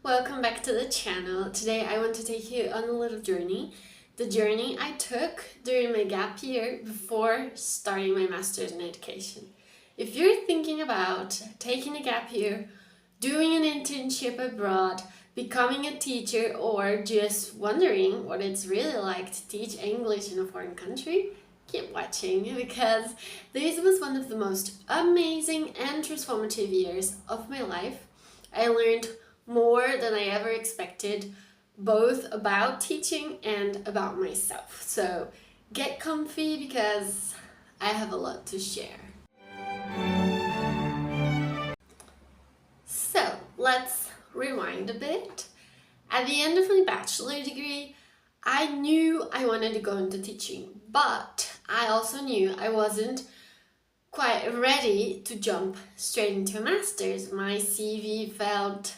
welcome back to the channel. Today I want to take you on a little journey. The journey I took during my gap year before starting my master's in education. If you're thinking about taking a gap year, doing an internship abroad, becoming a teacher, or just wondering what it's really like to teach English in a foreign country, keep watching because this was one of the most amazing and transformative years of my life. I learned more than I ever expected, both about teaching and about myself. So get comfy because I have a lot to share. So let's rewind a bit. At the end of my bachelor degree, I knew I wanted to go into teaching, but I also knew I wasn't quite ready to jump straight into a master's. My CV felt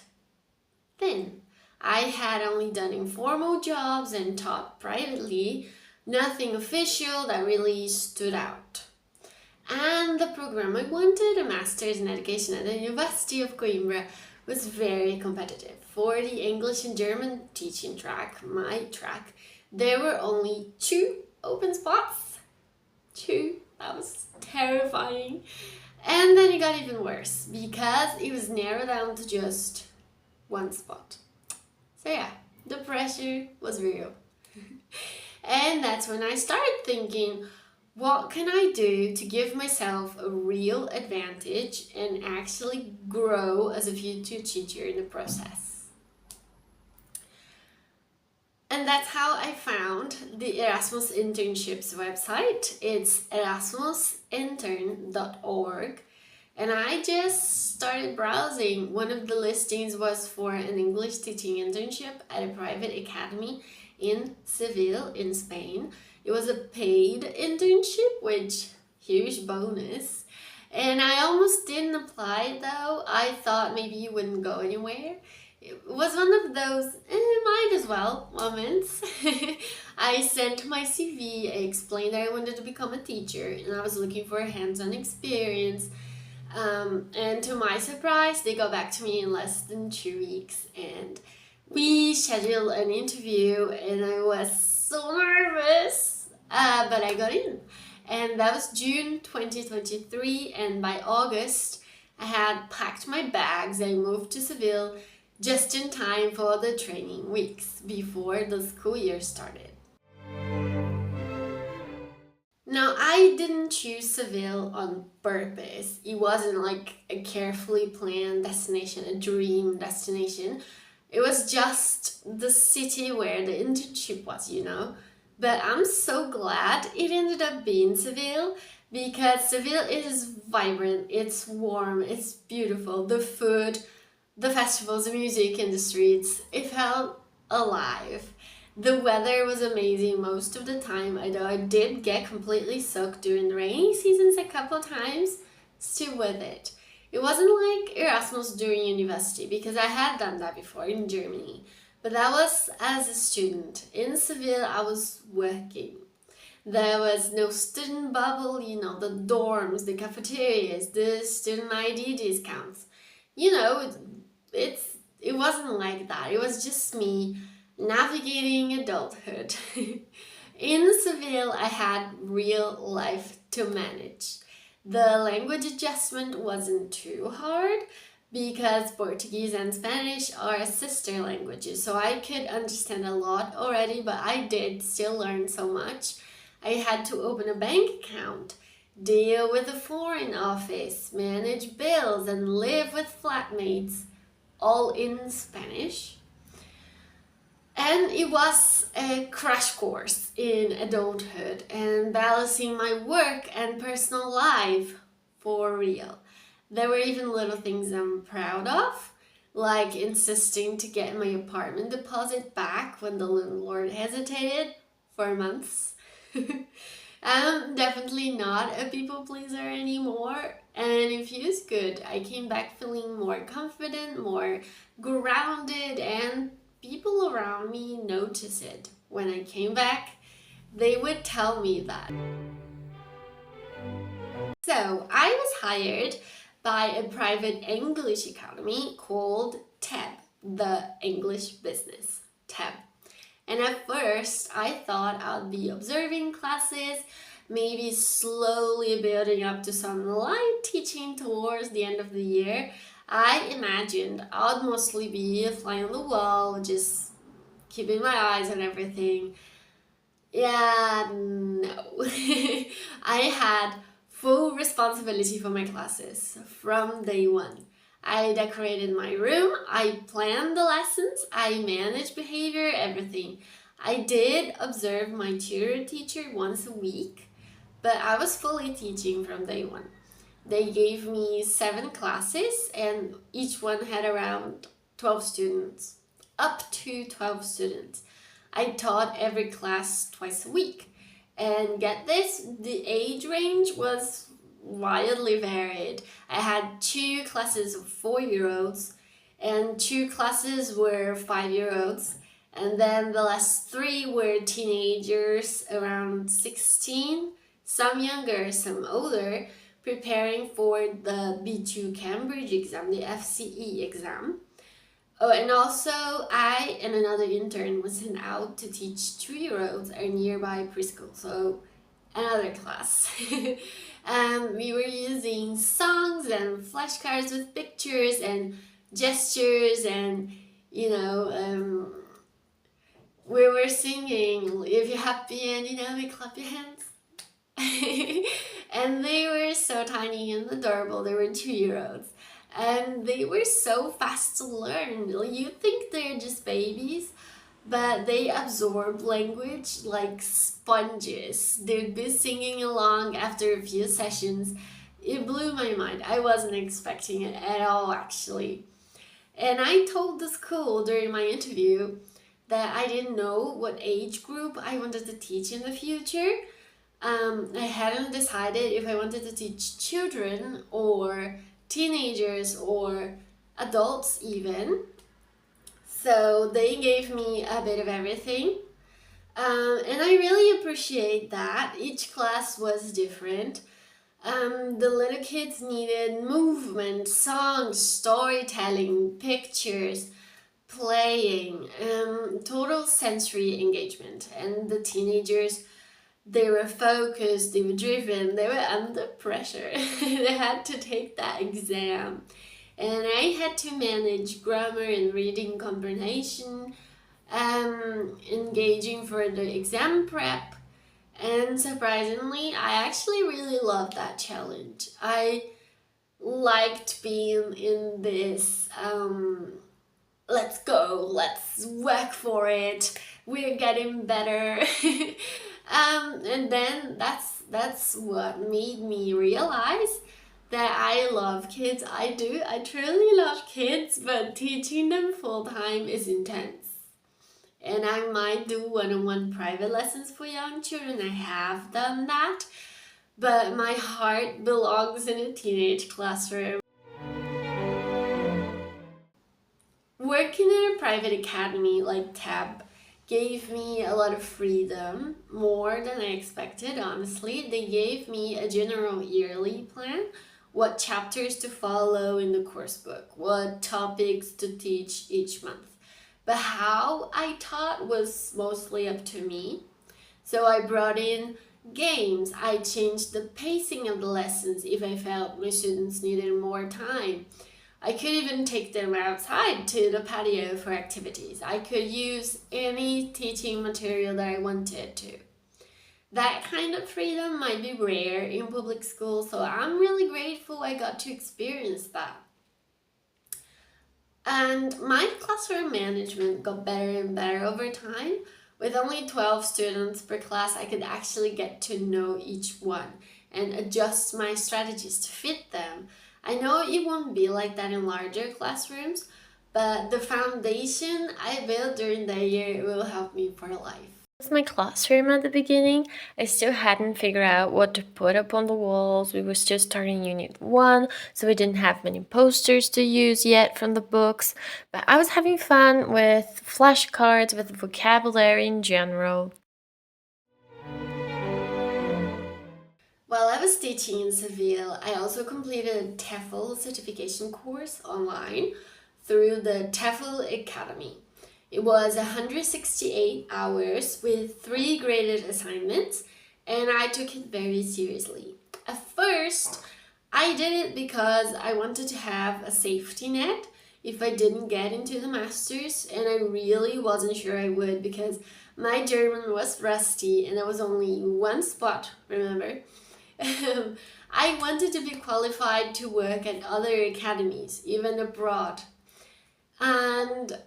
thin. I had only done informal jobs and taught privately, nothing official that really stood out. And the program I wanted, a master's in education at the University of Coimbra, was very competitive. For the English and German teaching track, my track, there were only 2 open spots. 2. That was terrifying. And then it got even worse because it was narrowed down to just 1 spot. So yeah, the pressure was real. And that's when I started thinking, what can I do to give myself a real advantage and actually grow as a future teacher in the process? And that's how I found the Erasmus internships website. It's erasmusintern.org. And I just started browsing. One of the listings was for an English teaching internship at a private academy in Seville in Spain. It was a paid internship, which huge bonus. And I almost didn't apply though. I thought maybe you wouldn't go anywhere. It was one of those might as well moments. I sent my CV, I explained that I wanted to become a teacher and I was looking for a hands-on experience. And to my surprise, they got back to me in less than 2 weeks and we scheduled an interview and I was so nervous, but I got in. And that was June 2023 and by August I had packed my bags. I moved to Seville just in time for the training weeks before the school year started. Now, I didn't choose Seville on purpose. It wasn't like a carefully planned destination, a dream destination. It was just the city where the internship was, But I'm so glad it ended up being Seville because Seville is vibrant, it's warm, it's beautiful. The food, the festivals, the music in the streets, it felt alive. The weather was amazing most of the time, although I did get completely soaked during the rainy seasons a couple times, still with it. It wasn't like Erasmus during university because I had done that before in Germany, but that was as a student. In Seville, I was working. There was no student bubble, the dorms, the cafeterias, the student ID discounts. It wasn't like that. It was just me navigating adulthood. In Seville, I had real life to manage. The language adjustment wasn't too hard because Portuguese and Spanish are sister languages, so I could understand a lot already, but I did still learn so much. I had to open a bank account, deal with a foreign office, manage bills, and live with flatmates, all in Spanish. And it was a crash course in adulthood and balancing my work and personal life for real. There were even little things I'm proud of, like insisting to get my apartment deposit back when the landlord hesitated for months. I'm definitely not a people pleaser anymore, and it feels good. I came back feeling more confident, more grounded, and people around me notice it. When I came back, they would tell me that. So I was hired by a private English academy called TEB, the English business tab. And at first, I thought I'd be observing classes, maybe slowly building up to some light teaching towards the end of the year. I imagined I'd mostly be a fly on the wall, just keeping my eyes on everything. Yeah, no. I had full responsibility for my classes from day one. I decorated my room, I planned the lessons, I managed behavior, everything. I did observe my tutor teacher once a week, but I was fully teaching from day one. They gave me 7 classes and each one had around 12 students, up to 12 students. I taught every class twice a week. And get this, the age range was wildly varied. I had 2 classes of 4-year-olds and 2 classes were 5-year-olds. And then the last 3 were teenagers around 16, some younger, some older, preparing for the B2 Cambridge exam, the FCE exam. Oh, and also I and another intern was sent out to teach 2-year-olds at a nearby preschool, so another class. We were using songs and flashcards with pictures and gestures and, we were singing, if you're happy and we clap your hands. And they were so tiny and adorable. They were 2-year-olds. And they were so fast to learn. You think they're just babies, but they absorb language like sponges. They'd be singing along after a few sessions. It blew my mind. I wasn't expecting it at all, actually. And I told the school during my interview that I didn't know what age group I wanted to teach in the future. I hadn't decided if I wanted to teach children or teenagers or adults even. So they gave me a bit of everything. And I really appreciate that. Each class was different. The little kids needed movement, songs, storytelling, pictures, playing, total sensory engagement. And the teenagers, they were focused, they were driven, they were under pressure. They had to take that exam. And I had to manage grammar and reading comprehension, engaging for the exam prep. And surprisingly, I actually really loved that challenge. I liked being in this, let's go, let's work for it, we're getting better. And then that's what made me realize that I love kids. I do. I truly love kids, but teaching them full-time is intense. And I might do one-on-one private lessons for young children. I have done that, but my heart belongs in a teenage classroom. Working in a private academy like TAB gave me a lot of freedom, more than I expected, honestly. They gave me a general yearly plan, what chapters to follow in the course book, what topics to teach each month. But how I taught was mostly up to me. So I brought in games, I changed the pacing of the lessons if I felt my students needed more time. I could even take them outside to the patio for activities. I could use any teaching material that I wanted to. That kind of freedom might be rare in public school, so I'm really grateful I got to experience that. And my classroom management got better and better over time. With only 12 students per class, I could actually get to know each one and adjust my strategies to fit them. I know it won't be like that in larger classrooms, but the foundation I built during the year will help me for life. With my classroom at the beginning, I still hadn't figured out what to put up on the walls. We were still starting Unit 1, so we didn't have many posters to use yet from the books, but I was having fun with flashcards, with vocabulary in general. While I was teaching in Seville, I also completed a TEFL certification course online through the TOEFL Academy. It was 168 hours with 3 graded assignments, and I took it very seriously. At first, I did it because I wanted to have a safety net if I didn't get into the master's, and I really wasn't sure I would because my German was rusty and there was only one spot, remember? I wanted to be qualified to work at other academies, even abroad. And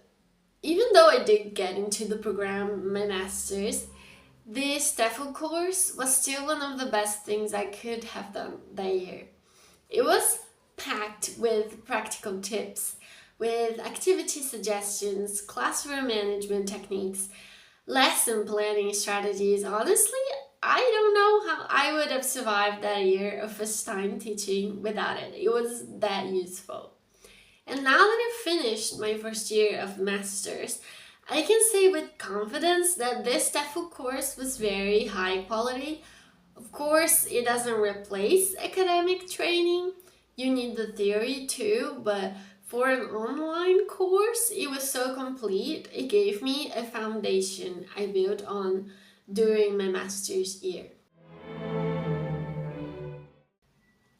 even though I did get into the program, my master's, this TOEFL course was still one of the best things I could have done that year. It was packed with practical tips, with activity suggestions, classroom management techniques, lesson planning strategies. Honestly, I don't know how I would have survived that year of first time teaching without it. It was that useful. And now that I've finished my first year of master's, I can say with confidence that this TOEFL course was very high quality. Of course, it doesn't replace academic training. You need the theory too, but for an online course, it was so complete. It gave me a foundation I built on during my master's year.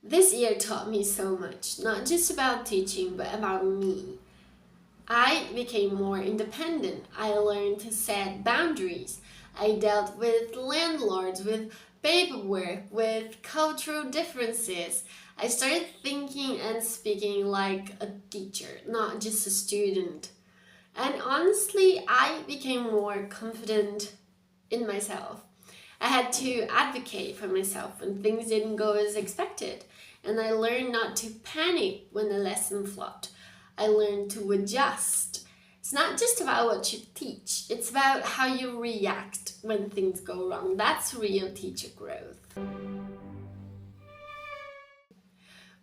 This year taught me so much, not just about teaching, but about me. I became more independent. I learned to set boundaries. I dealt with landlords, with paperwork, with cultural differences. I started thinking and speaking like a teacher, not just a student. And honestly, I became more confident in myself. I had to advocate for myself when things didn't go as expected. And I learned not to panic when the lesson flopped. I learned to adjust. It's not just about what you teach, it's about how you react when things go wrong. That's real teacher growth.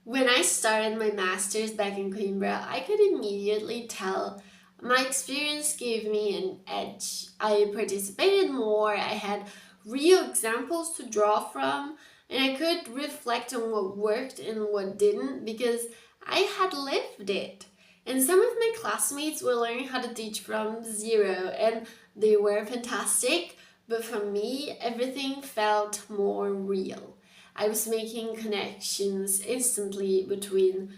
When I started my master's back in Coimbra, I could immediately tell my experience gave me an edge. I participated more, I had real examples to draw from, and I could reflect on what worked and what didn't because I had lived it. And some of my classmates were learning how to teach from zero, and they were fantastic, but for me, everything felt more real. I was making connections instantly between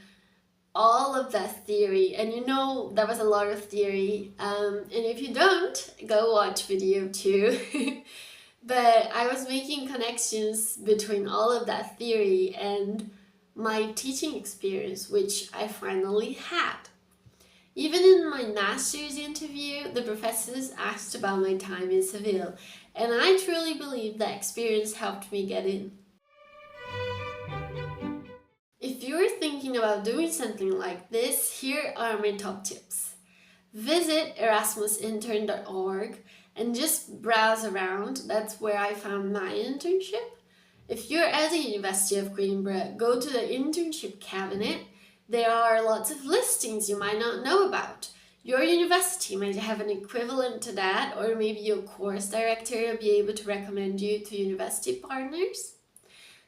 all of that theory, and you know there was a lot of theory, and if you don't, go watch video 2. But I was making connections between all of that theory and my teaching experience, which I finally had. Even in my master's interview, the professors asked about my time in Seville, and I truly believe that experience helped me get in. If you're thinking about doing something like this, here are my top tips. Visit erasmusintern.org and just browse around. That's where I found my internship. If you're at the University of Coimbra, go to the internship cabinet. There are lots of listings you might not know about. Your university might have an equivalent to that, or maybe your course director will be able to recommend you to university partners.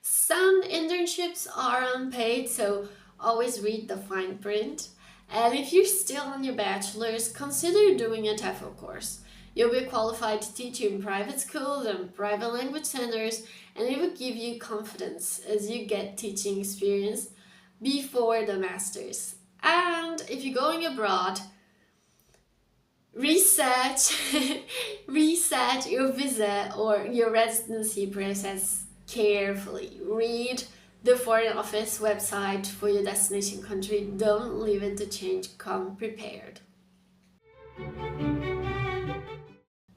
Some internships are unpaid, so always read the fine print. And if you're still on your bachelor's, consider doing a TOEFL course. You'll be qualified to teach in private schools and private language centers, and it will give you confidence as you get teaching experience before the master's. And if you're going abroad, research your visa or your residency process carefully. Read the Foreign Office website for your destination country. Don't leave it to change. Come prepared.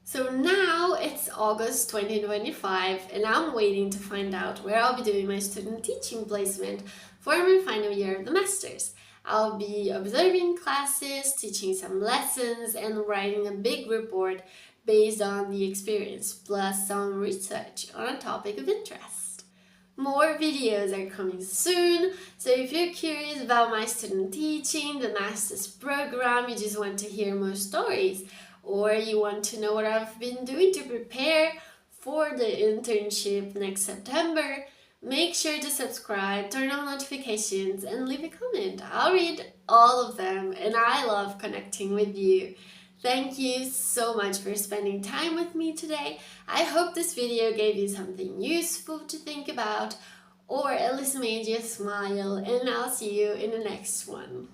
So now it's August 2025 and I'm waiting to find out where I'll be doing my student teaching placement for my final year of the Masters. I'll be observing classes, teaching some lessons, and writing a big report based on the experience, plus some research on a topic of interest. More videos are coming soon, so if you're curious about my student teaching, the Master's program, you just want to hear more stories, or you want to know what I've been doing to prepare for the internship next September, Make sure to subscribe, turn on notifications, and leave a comment. I'll read all of them, and I love connecting with you. Thank you so much for spending time with me today. I hope this video gave you something useful to think about, or at least made you smile, and I'll see you in the next one.